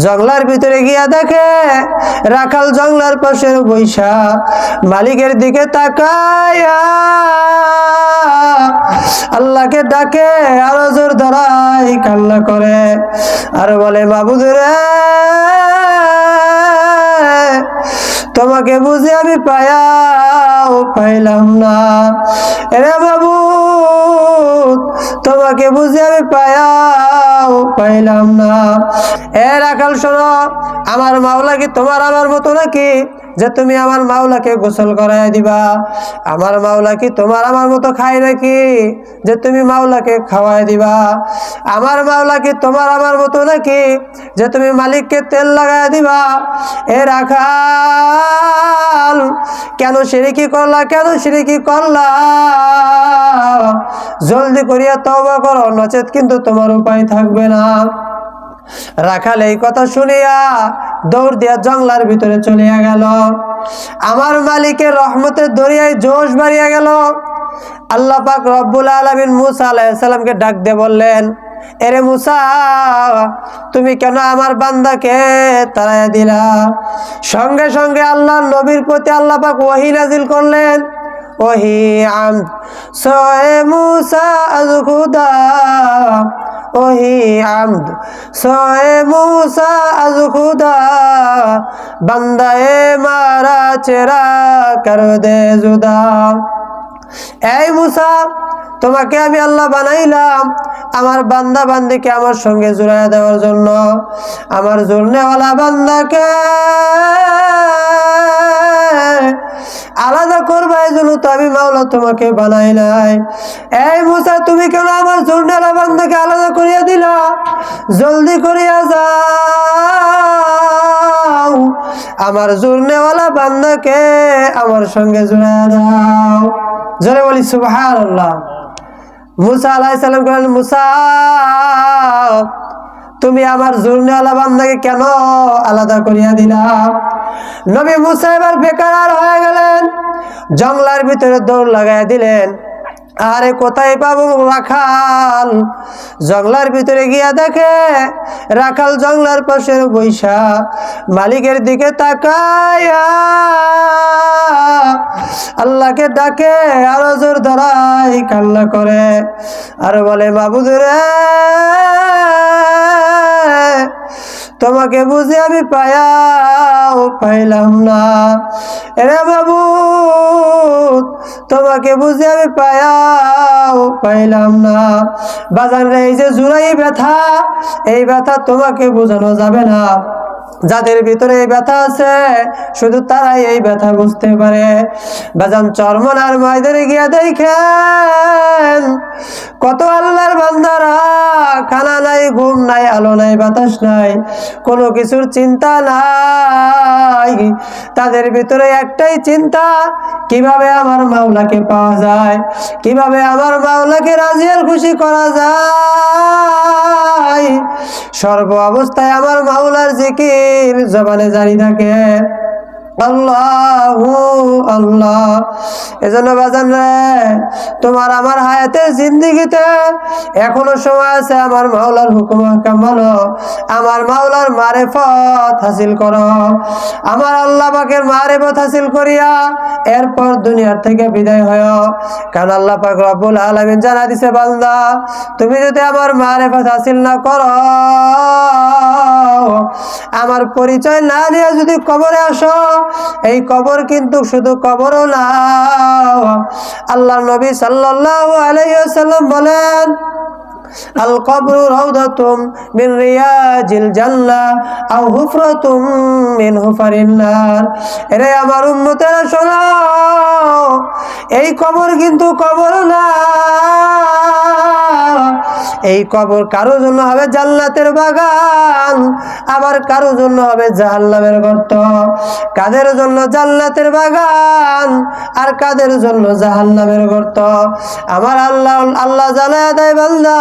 জঙ্গলার ভিতরে গিয়া দেখে রাখাল জঙ্গলার পাশের বৈশা মালিকের দিকে তাকায়া আল্লাহকে ডাকে, আরো জোর ধরাই কান্না করে আর বলে, মাবুদ রে, তোমাকে বুঝে আমি পাইলাম না। রে মাবুদ, তোমাকে বুঝে আমি পাইলাম না। রাখাল শোনো, আমার মাওলা কি তোমার আমার মতো নাকি যে তুমি আমার মাওলাকে গোসল করাই দিবা? আমার মাওলা কি তোমার আমার মতো খায় নাকি যে তুমি মাওলাকে খাওয়াই দিবা? আমার মাওলা কি তোমার আমার মতো নাকি যে তুমি মালিককে তেল লাগাই দিবা? রাখাল, কেন শিরকি করলা? জলদি করিয়া তওবা করো, নচেত কিন্তু তোমার উপায় থাকবে না। রাখাল এই কথা শুনিয়া দৌড় দিয়া জঙ্গলার ভিতরে চলিয়া গেল। আমার মালিকের রহমতের দরিয়ায় জোশ বাড়িয়া গেল। আল্লাহ পাক রব্বুল আলামিন মুসা আলাইহিস সালামকে ডাক দিয়ে বললেন, এরে মুসা, তুমি কেন আমার বান্দাকে তাড়াইয়া দিলা? সঙ্গে সঙ্গে আল্লাহর নবীর প্রতি আল্লাহ পাক ওহী নাজিল করলেন, ওহী আমদ সোয়ে মুসা আজ খুদা, ওহি আমদ সোয়ে মুসা আজ খুদা, বান্দায়ে মারা চেরা কর দে জুদা। এই মুসা, তোমাকে আমি আল্লাহ বানাইলাম আমার বান্দা বান্দিকে আমার সঙ্গে জুড়াইয়া দেওয়ার জন্য। আমার জুড়নেওয়ালা বান্দাকে আলাদা করবা, এই জন্য তো আমি মাওলা তোমাকে বানাই নাই। এই মুসা, তুমি কেন আমার জুড়নেওয়ালা বান্দাকে আলাদা করিয়া দিলা? জলদি করিয়া যাও, আমার জুড়নেওয়ালা বান্দাকে আমার সঙ্গে জুড়াইয়া দাও। জোরে বলি সুবহানাল্লাহ। মুসা আলাইহিস সালাম বলেন, মুসা, তুমি আমার জুড়নেওয়ালা বান্দাকে কেন আলাদা করিয়া দিলা? নবী মুসা এবার বেকার হয়ে গেলেন, জঙ্গলার ভিতরে দৌড় লাগাইয়া দিলেন। আরে কোথায় পাবো রাখাল? জঙ্গলার ভিতরে গিয়া দেখে রাখাল জঙ্গলার পাশের বৈশা মালিকের দিকে তাকায়া আল্লাহকে ডাকে, আরো জোর ধরাই কান্না করে আর বলে, মাবুদ রে, তোমাকে বুঝে আমি পাইলাম না। রে মাবুদ, তোমাকে বুঝে আমি পাইলাম না। বাজান রে, এই যে জুড়াই ব্যথা, এই ব্যথা তোমাকে বোঝানো যাবে না। যাদের ভিতরে এই ব্যথা আছে শুধু তারাই এই ব্যথা বুঝতে পারে। বাজান, চরমনার ময়দানে গিয়া দেখেন কত আল্লাহর বান্দারা খানা নাই, ঘুম নাই, আলো নাই, বাতাস নাই, কোনো কিছুর চিন্তা নাই। তাদের ভিতরে একটাই চিন্তা, কিভাবে আমার মাওলাকে পাওয়া যায়, কিভাবে আমার মাওলাকে রাজি আর খুশি করা যায়। সর্ব অবস্থায় আমার মাওলার জিকির জবানে জারি থাকে, আল্লাহু আল্লাহ। এজন্য বাজান রে, তোমার আমার হায়াতের জিন্দেগিতে এখনো সময় আছে। আমার মাওলার হুকুম আহকাম মানো, আমার মাওলার মারিফত হাসিল করো। আমার আল্লাহ পাকের মারিফত হাসিল করিয়া এরপর দুনিয়ার থেকে বিদায় হও। কারণ আল্লাহ পাক রব্বুল আলামিন জানা দিছে, বান্দা, তুমি যদি আমার মারিফত হাসিল না করো, আমার পরিচয় না নিয়ে যদি কবরে আসো, এই কবর কিন্তু শুধু কবরও না। আল্লাহর নবী সাল্লাল্লাহু আলাইহি ওয়াসাল্লাম বলেন, আল কবরু রাউদাতুম মিন রিয়াজিল জান্নাহ আও হুফরাতুম মিন হুফারিন নার। এরে আমার উম্মতেরা শোনো, এই কবর কিন্তু কবর না। এই কবর কারো জন্য হবে জান্নাতের বাগান, আবার কারো জন্য হবে জাহান্নামের গর্ত। কাদের জন্য জান্নাতের বাগান আর কাদের জন্য জাহান্নামের গর্ত? আমার আল্লাহ জানায় দেয়, বান্দা,